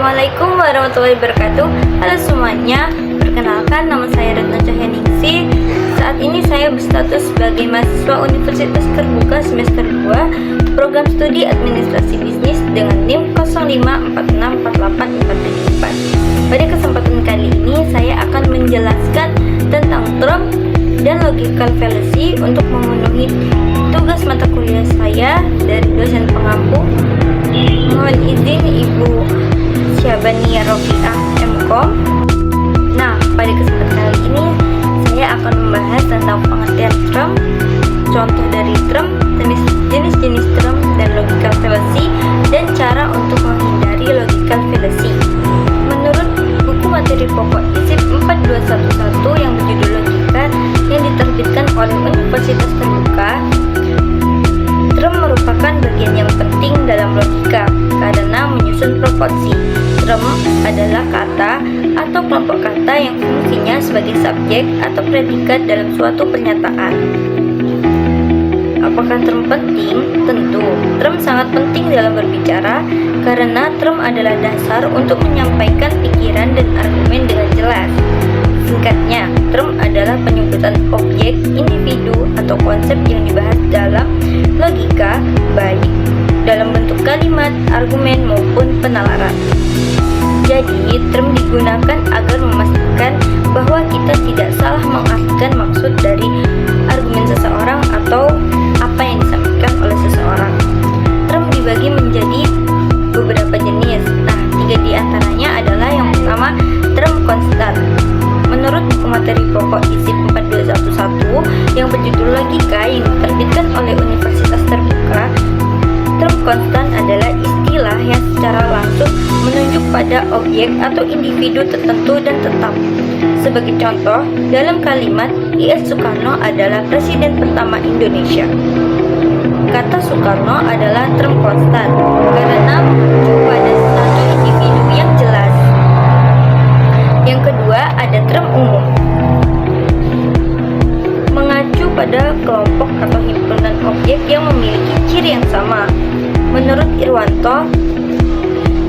Assalamualaikum warahmatullahi wabarakatuh. Halo semuanya, perkenalkan nama saya Retno Cahyaningsih. Saat ini saya berstatus sebagai mahasiswa Universitas Terbuka semester 2 Program Studi Administrasi Bisnis dengan NIM 054648474. Pada kesempatan kali ini saya akan menjelaskan tentang term dan logical fallacy untuk memenuhi tugas mata kuliah saya dari dosen pengampu. Mohon izin Ibu Syabania Rofiah MKom. Nah, pada kesempatan kali ini saya akan membahas tentang pengertian term, contoh dari term, jenis-jenis term dan logical fallacy, dan cara untuk menghindari logical fallacy. Menurut buku materi pokok ISIP 4211 yang berjudul Logika yang diterbitkan oleh Universitas Terbuka, term merupakan bagian yang penting dalam logika karena menyusun proporsi. Term adalah kata atau kelompok kata yang fungsinya sebagai subjek atau predikat dalam suatu pernyataan. Apakah term penting? Tentu, term sangat penting dalam berbicara karena term adalah dasar untuk menyampaikan pikiran dan argumen dengan jelas. Singkatnya, term adalah penyebutan objek, individu, atau konsep yang dibahas dalam logika, baik dalam bentuk kalimat, argumen, maupun penalaran. Jadi, term digunakan agar memastikan bahwa kita tidak salah mengartikan maksud dari argumen seseorang atau apa yang disampaikan oleh seseorang. Term dibagi menjadi beberapa jenis. Nah, 3 diantaranya adalah yang pertama, term konstan. Menurut buku materi pokok ISIP 4211 yang berjudul Logika yang diterbitkan oleh Universitas Terbuka, term konstan adalah istilah yang secara langsung menunjuk pada objek atau individu tertentu dan tetap. Sebagai contoh, dalam kalimat I.S. Soekarno adalah Presiden pertama Indonesia. Kata Soekarno adalah term konstan karena menunjuk pada satu individu yang jelas. Yang kedua, ada term umum, mengacu pada kelompok atau himpunan objek yang memiliki ciri yang sama. Menurut Irwanto,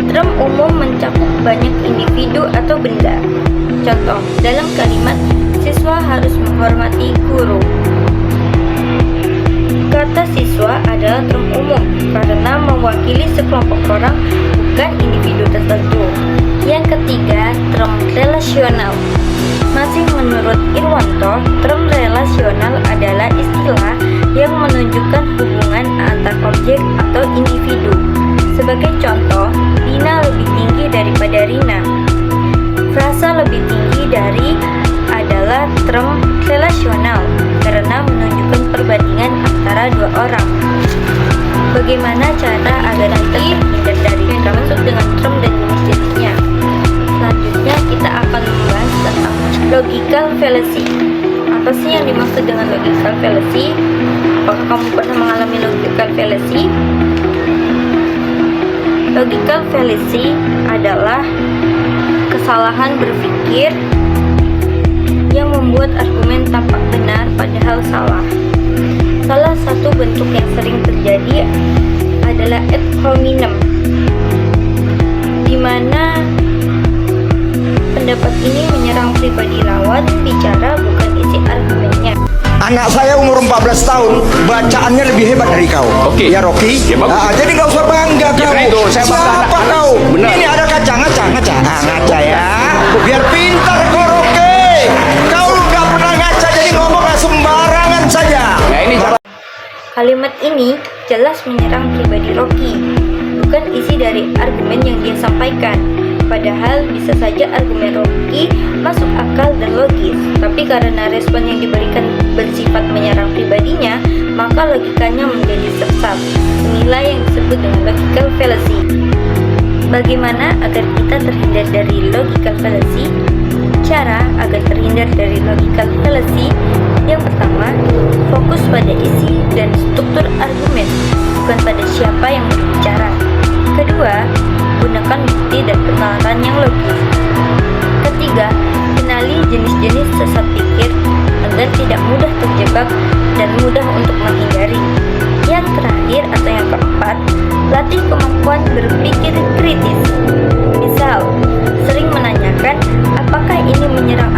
term umum mencakup banyak individu atau benda. Contoh, dalam kalimat siswa harus menghormati guru. Kata siswa adalah term umum karena mewakili sekelompok orang, bukan individu tertentu. Yang ketiga, term relasional. Masih menurut Irwanto, term relasional adalah istilah yang menunjukkan hubungan antar objek atau individu. Sebagai contoh, Dina lebih tinggi daripada Rina. Frasa lebih tinggi dari adalah term relasional karena menunjukkan perbandingan antara dua orang. Bagaimana cara agar nanti terhindar dari yang termasuk dengan term dan jenis-jenisnya? Selanjutnya kita akan membahas tentang logical fallacy. Apa sih yang dimaksud dengan logical fallacy? Apakah kamu pernah mengalami logical fallacy? Logical fallacy adalah kesalahan berpikir yang membuat argumen tampak benar padahal salah. Salah satu bentuk yang sering terjadi adalah ad hominem, di mana pendapat ini menyerang pribadi lawan bicara, bukan isi argumennya. Anak saya umur 14 tahun, bacaannya lebih hebat dari kau. Oke. Ya Rocky. Ya, bagus. Nah, jadi nggak usah bangga Ya, kau. itu, saya bangga Siapa anak. kau? Benar. Ini ada kaca, ngaca. Nah, ngaca ya. Biar pintar kau Rocky. Kau nggak pernah ngaca, jadi ngomongnya sembarangan saja. Ya, ini cara. Kalimat ini jelas menyerang pribadi Rocky, bukan isi dari argumen yang dia sampaikan. Padahal bisa saja argumen Rocky masuk akal dan logis, tapi karena respon yang diberikan bersifat menyerang pribadinya, maka logikanya menjadi sesat. Inilah yang disebut dengan logical fallacy. Bagaimana agar kita terhindar dari logical fallacy? Cara agar terhindar dari logical fallacy: yang pertama, fokus pada isi dan struktur argumen, bukan pada siapa yang berbicara. Kedua, gunakan bukti dan penalaran yang logis. Ketiga, kenali jenis-jenis sesat pikir agar tidak mudah terjebak dan mudah untuk menghindari. Yang terakhir atau yang keempat, latih kemampuan berpikir kritis. Misal, sosial, sering menanyakan apakah ini menyerang